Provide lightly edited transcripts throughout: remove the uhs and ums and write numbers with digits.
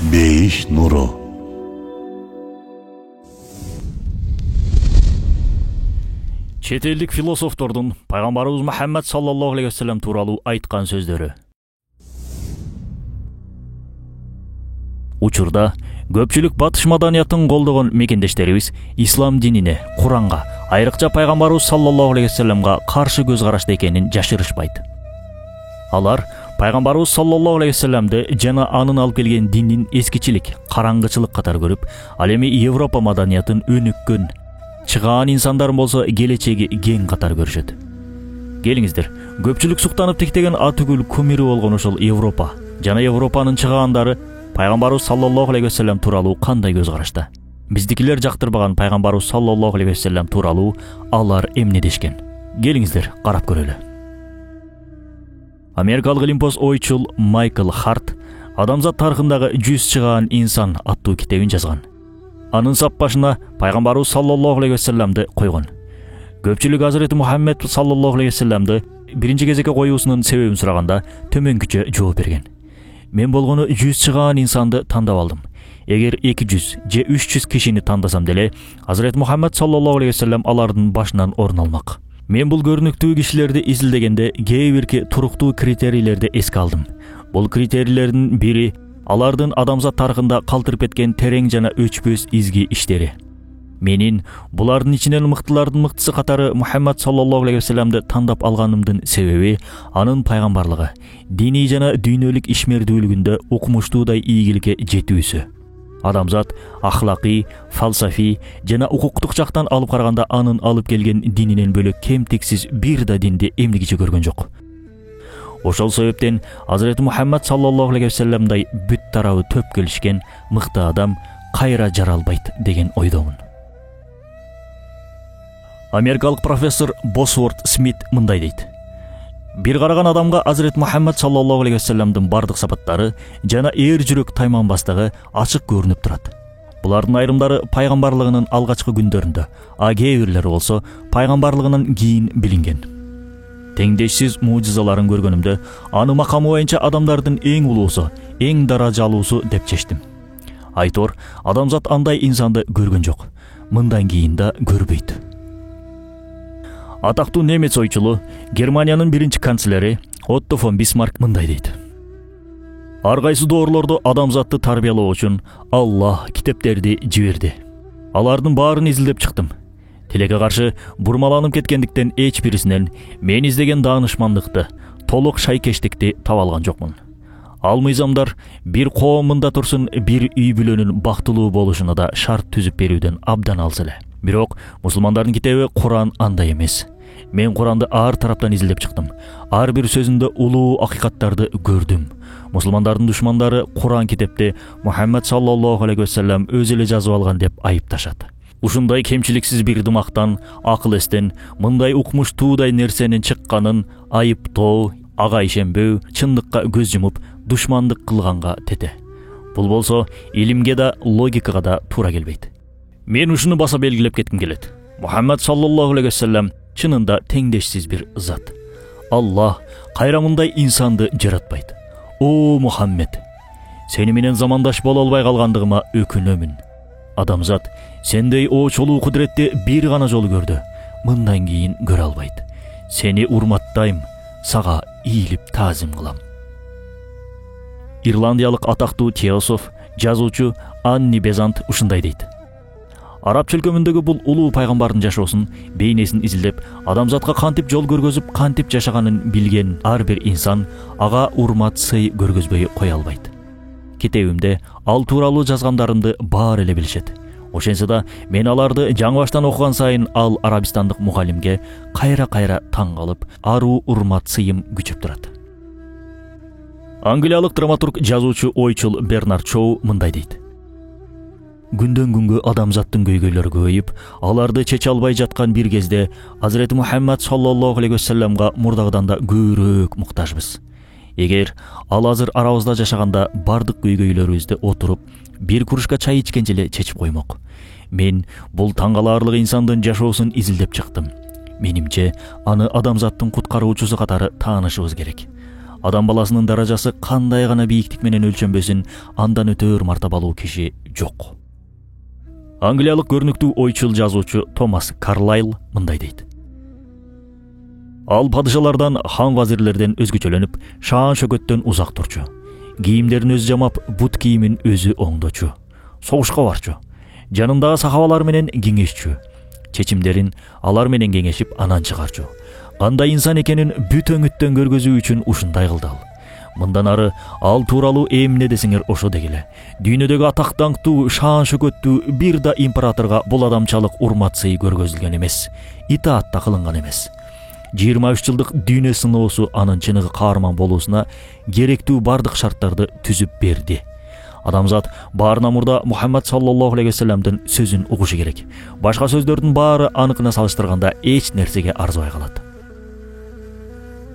Бейиш нуру. Чет элдик философтордун пайгамбарыбыз Мухаммад саллаллаху алейхи вассалам тууралуу айткан сөздөрү. Учурда көпчүлүк батыш маданиятын колдогон мекендештерибиз ислам динине, Куранга, айрыкча пайгамбарыбыз саллаллаху алейхи вассаламга каршы көз карашта экенин жашырышпайт. Алар пайгамбарыбыз саллаллаху алейхи вассаламды жана анын алып келген диндин эскичилик, караңгычылык катары көрүп, ал эми Европа маданиятын өнүккөн, чыгаан инсандарын болсо келечеги кең катары көрүшөт. Келиңиздер, көпчүлүк суктанып тиктеген атүгүл кумири болгон ошол Европа жана Европанын чыгаандары пайгамбарыбыз саллаллаху алейхи вассалам тууралуу кандай көз карашта? Биздикилер жактырбаган пайгамбарыбыз саллаллаху алейхи вассалам тууралуу алар эмне дешкен? Келиңиздер, карап көрөлү. Америкалык илимпоз ойчул Майкл Харт адамзат тарыхындагы 100 чыгаан инсан аттуу китебин жазган. Анын сап башына пайгамбарыбыз саллаллаху алейхи вассаламды койгон. Көпчүлүк Азырети Мухаммед саллаллаху алейхи вассаламды биринчи кезекке коюусунун себебин сураганда төмөнкүчө жооп берген. Мен болгону 100 чыгаан инсанды тандап алдым. Эгер 200 же 300 кишини тандасам деле, Азырети Мухаммед саллаллаху алейхи вассалам алардын башынан орун алмак. Мен бул көрүнүктүү кишилерди изилдегенде кээ бирки туруктуу критерийлерди эске алдым. Бул критерийлердин бири алардын адамзат тарыхында калтырып кеткен терең жана өчпөс изги иштери. Менин булардын ичинен мыктылардын мыктысы катары Мухаммад саллаллаху алейхи вассаламды тандап алганымдын себеби анын пайгамбарлыгы, диний жана дүйнөлүк ишмердүүлүгүндө укмуштуудай ийгиликке жетүүсү. Адамзат ахлакый, фалсафий жана укуктук жактан алып караганда анын алып келген дининен бөлөк кемтиксиз бир да динди эмнигиче көргөн жок. Ошол себептен Азырети Мухаммад саллаллаху алейхи вассаламдай бүт тарабы төп келишкен мыкты адам кайра жаралбайт деген ойдомун. Америкалык профессор Босворт Смит мындай дейт. Бир караган адамга Азырети Мухаммад саллаллаху алейхи вассаламдын бардык сапаттары жана эр жүрөк тайманбастыгы ачык көрүнүп турат. Булардын айрымдары пайгамбарлыгынын алгачкы күндөрүндө, а кээ бирлери болсо пайгамбарлыгынан кийин билинген. Теңдешсиз мужизаларын көргөнүмдө, аны макамы боюнча адамдардын эң улуусу, эң даражалуусу деп чечтим. Айтор, адамзат андай инсанды көргөн жок. Мындан кийин да көрбөйт. Атактуу немец ойчулу, Германиянын биринчи канцлери Отто фон Бисмарк мындай дейт. Ар кайсы доорлордо адамзатты тарбиялоо үчүн Аллах китептерди жиберди. Алардын баарын изилдеп чыктым. Тилекке каршы бурмаланып кеткендиктен эч бирисинен мен издеген даанышмандыкты, толук шайкештикти таба алган жокмун. Ал мыйзамдар бир коом мында турсун бир үй бүлөнүн бактылуу болушуна да шарт түзүп берүүдөн абдан алыс эле. Бирок мусулмандардын китеби Куран андай эмес. Мен Куранды ар тараптан изилдеп чыктым. Ар бир сөзүндө улуу акыйкаттарды көрдүм. Мусулмандардын душмандары Куран китепти Мухаммад саллаллаху алейхи вассалам өзү эле жазып алган деп айыпташат. Ушундай кемчиликсиз бир дымактан, акыл эстен мындай укмуштуудай нерсенин чыкканын айыптоо, ага ишенбөө, чындыкка көз жумуп, душмандык кылганга тете. Бул болсо илимге да, логикага да туура келбейт. Мен ушуну баса белгилеп кетким келет. Мухаммад саллаллаху алейхи вассалам чынында теңдешсиз бир зат. Аллах кайра мындай инсанды жаратпайт. О Мухаммед, сени менен замандаш боло албай калгандыгыма өкүнөмүн. Адамзат сендей оочолуу кудуретти бир гана жолу көрдү. Мындан кийин көрө албайт. Сени урматтайм, сага ийилип таазим кылам. Ирландиялык атактуу теософ, жазуучу Анни Безант ушундай дейт. Араб чөлкөмүндөгү бул улуу пайгамбардын жашоосун, бейнесин изилдеп, адамзатка кантип жол көргөзүп, кантип жашаганын билген ар бир инсан ага урмат сый көргөзбөй кое албайт. Китебимде ал тууралуу жазгандарымды баары эле билишет. Ошентсе да мен аларды жаңы баштан окуган сайын ал арабистандык мугалимге кайра-кайра таң калып, аруу урмат сыйым күчөп турат. Англиялык драматург, жазуучу, ойчул Бернард Шоу мындай дейт. Күндөн күнгө адамзаттын көйгөйлөрү көбөйүп, аларды чече албай жаткан бир кезде Азырети Мухаммад саллаллаху алейхи вассаламга мурдагыдан да көбүрөөк муктажбыз. Эгер ал азыр арабызда жашаганда бардык көйгөйлөрүбүздү отуруп, бир кружка чай ичкенче эле чечип коймок. Мен бул таң калаарлык инсандын жашоосун изилдеп чыктым. Менимче, аны адамзаттын куткаруучусу катары таанышыбыз керек. Адам баласынын даражасы кандай гана бийиктик менен өлчөнбөсүн, андан өтөр мартабалуу киши жок. Англиялык көрүнүктүү ойчул жазуучу Томас Карлайл мындай дейт: Ал падышалардан, хан вазирлерден өзгөчөлөнүп, шаан шөкөттөн узак турчу. Кийимдерин өзү жамап, бут кийимин өзү оңдочу. Согушка барчу. Жанындагы сахабалар менен кеңешчү. Чечимдерин алар менен кеңешип анан чыгарчу. Кандай инсан экенин бүт өңүттөн көргөзүү үчүн ушундай кылды ал. Мындан ары ал тууралуу эмне десеңер ошо дегиле. Дүйнөдөгү атак даңктуу, шаан шөкөттүү бир да императорго бул адамчалык урмат сый көргөзүлгөн эмес, итаат да кылынган эмес. 23 жылдык дүйнө сыноосу анын чыныгы каарман болуусуна керектүү бардык шарттарды түзүп берди. Адамзат баарына мурда Мухаммад саллаллаху алейхи вассаламдын сөзүн угушу керек. Башка сөздөрдүн баары аныкына салыштырганда эч нерсеге арзыбай калат.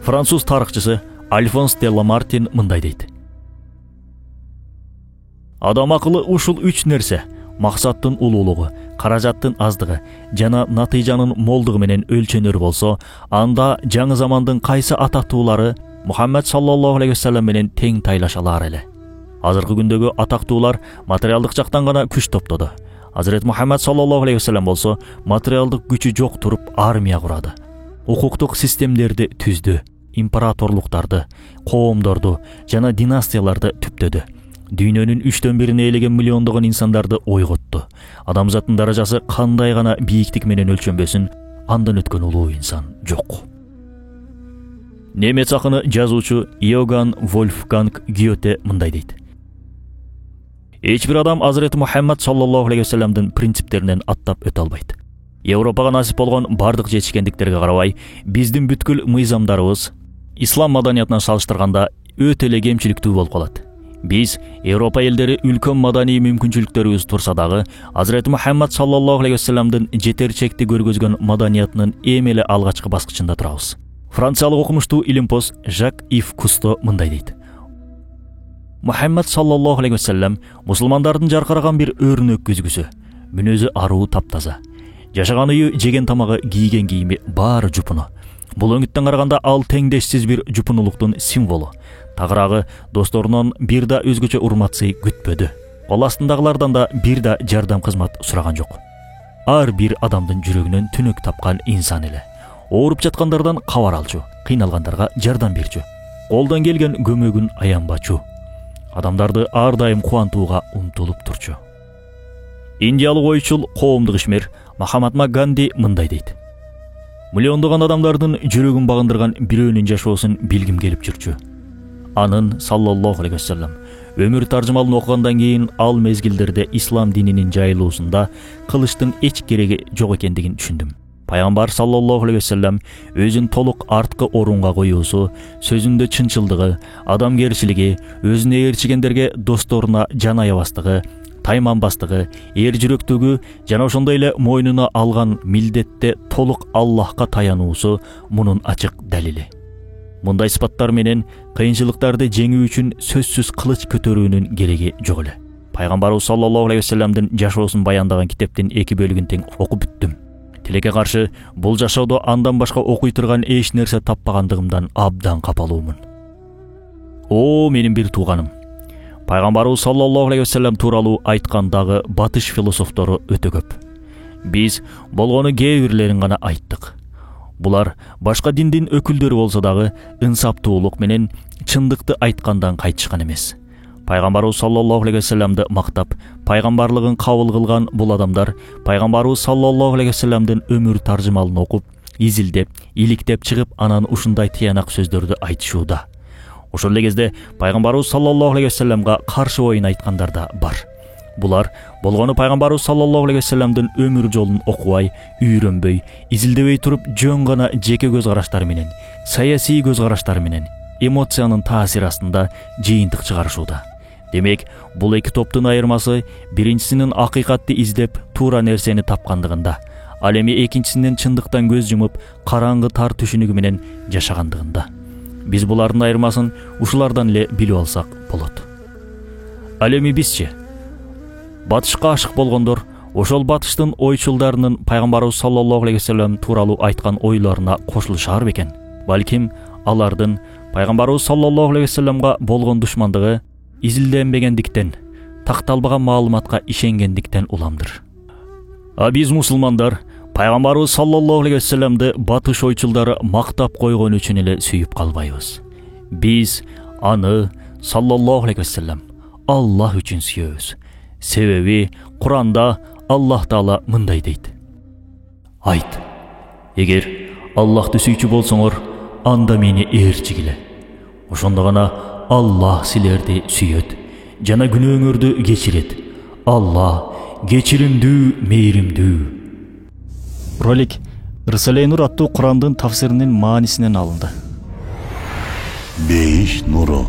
Француз тарыхчысы Альфонс де Ламартин мындай дейт: Адам акылы ушул 3 нерсе: максаттын улуулугу, каражаттын аздыгы жана натыйжанын молдугу менен өлчөнөр болсо, анда жаңы замандын кайсы атактуулары Мухаммад саллаллаху алейхи вассалам менен тең тайлаша алар эле. Азыркы күндөгү атактуулар материалдык жактан гана күч топтоду. Азырет Мухаммад саллаллаху алейхи вассалам болсо, материалдык күчү жок туруп армия курады. Укуктук системдерди түздү, императорлуктарды, коомдорду жана династияларды түптөдү. Дүйнөнүн 3/1 ээлеген миллиондогон инсандарды ойготту. Адамзаттын даражасы кандай гана бийиктик менен өлчөнбөсүн, андан өткөн улуу инсан жок. Немец акыны жазуучу Иоганн Вольфганг Гёте мындай дейт: Эч бир адам Азырети Мухаммад саллаллаху алейхи вассаламдын принциптеринен аттап өтө албайт. Европага насип болгон бардык жетишкендиктерге карабай, биздин бүткүл мыйзамдарыбыз ислам маданиятына салыштырганда өтө эле кемчиликтүү болуп калат. Биз Европа элдери үлкөн маданий мүмкүнчүлүктөрүбүз турса дагы, Азырети Мухаммад саллаллаху алейхи вассаламдын жетерчекти көргөзгөн маданиятынын эң эле алгачкы баскычында турабыз. Франциялык окумуштуу илимпоз Жак-Ив Кусто мындай дейт: Мухаммад саллаллаху алейхи вассалам мусулмандардын жаркыраган бир өрнөк көзгүсү, мүнөзү аруу таптаза. Жашаган үйү, жеген тамагы, кийген кийими баары жупуну. Бул өңүттөн караганда ал теңдешсиз бир жупунулуктун символу. Тагыраагы досторунан бир да өзгөчө урмат сый күтпөдү. Ал астындагылардан да бир да жардам кызмат сураган жок. Ар бир адамдын жүрөгүнөн түнөк тапкан инсан эле. Ооруп жаткандардан кабар алчу, кыйналгандарга жардам берчү. Колдон келген көмөгүн аянбачу. Адамдарды ар дайым кубантууга умтулуп турчу. Индиялык ойчул, коомдук ишмер Махатма Ганди мындай дейт: Миллиондогон адамдардын жүрөгүн багындырган бирөөнүн жашоосун билгим келип жүрчү. Анын саллаллаху алейхи вассалам өмүр таржымалын окугандан кийин ал мезгилдерде ислам дининин жайылуусунда кылычтын эч кереги жок экендигин түшүндүм. Пайгамбар саллаллаху алейхи вассалам өзүн толук арткы орунга коюусу, сөзүндө чынчылдыгы, адамгерчилиги, өзүнө ээрчигендерге досторуна жан аябастыгы, тайманбастыгы, эр жүрөктүгү жана ошондой эле мойнуна алган милдетте толук Аллахка таянуусу мунун ачык далили. Мындай сыпаттар менен кыйынчылыктарды жеңүү үчүн сөзсүз кылыч көтөрүүнүн кереги жок эле. Пайгамбарыбыз саллаллаху алейхи вассаламдын жашоосун баяндаган китептин 2 бөлүгүн тең окуп бүттүм. Тилекке каршы, бул жашоодо андан башка окуй турган эч нерсе таппагандыгымдан абдан капалуумун. О, менин бир тууганым. Пайгамбарыбыз саллаллаху алейхи вассалам тууралуу айткан дагы батыш философтору өтө көп. Биз болгону кээ бирлерин гана айттык. Булар башка диндин өкүлдөрү болсо дагы ынсаптуулук менен чындыкты айткандан кайтышкан эмес. Пайгамбарыбыз саллаллаху алейхи вассаламды мактап, пайгамбарлыгын кабыл кылган бул адамдар пайгамбарыбыз саллаллаху алейхи вассаламдын өмүр таржымалын окуп, изилдеп, иликтеп чыгып, анан ушундай тыянак сөздөрдү айтышууда. Ошол эле кезде пайгамбарыбыз саллаллаху алейхи вассаламга каршы оюн айткандар да бар. Булар болгону пайгамбарыбыз саллаллаху алейхи вассаламдын өмүр жолун окубай, үйрөнбөй, изилдебей туруп жөн гана жеке көз караштары менен, саясий көз караштары менен, эмоциянын таасири астында жыйынтык чыгарышууда. Демек, бул эки топтун айырмасы биринчисинин акыйкатты издеп, туура нерсени тапкандыгында, ал эми экинчисинин чындыктан көз жумуп, караңгы тар түшүнүгү менен жашагандыгында. Биз булардын айырмасын ушулардан эле билип алсак болот. Ал эми бизчи? Батышка ашык болгондор ошол батыштын ойчулдарынын пайгамбарыбыз саллаллаху алейхи вассалам тууралуу айткан ойлоруна кошулушар бекен? Балким, алардын пайгамбарыбыз саллаллаху алейхи вассаламга болгон душмандыгы изилденбегендиктен, такталбаган маалыматка ишенгендиктен уламдыр. Биз мусулмандар пайгамбарыбыз саллаллаху алейхи вассаламды батыш ойчулдары мактап койгон үчүн эле сүйүп калбайбыз. Биз аны саллаллаху алейхи вассалам Аллах үчүн сүйөбүз. Себеби Куранда Аллах Таала мындай дейт: Айт, эгер Аллахты сүйчү болсоңор, анда мени ээрчигиле. Ошондо гана Аллах силерди сүйөт жана күнөөңөрдү кечирет. Аллах кечиримдүү, мейримдүү. Ролик Рисале Нур аттуу Курандын тафсиринин маанисинен алынды. Бейиш нуру.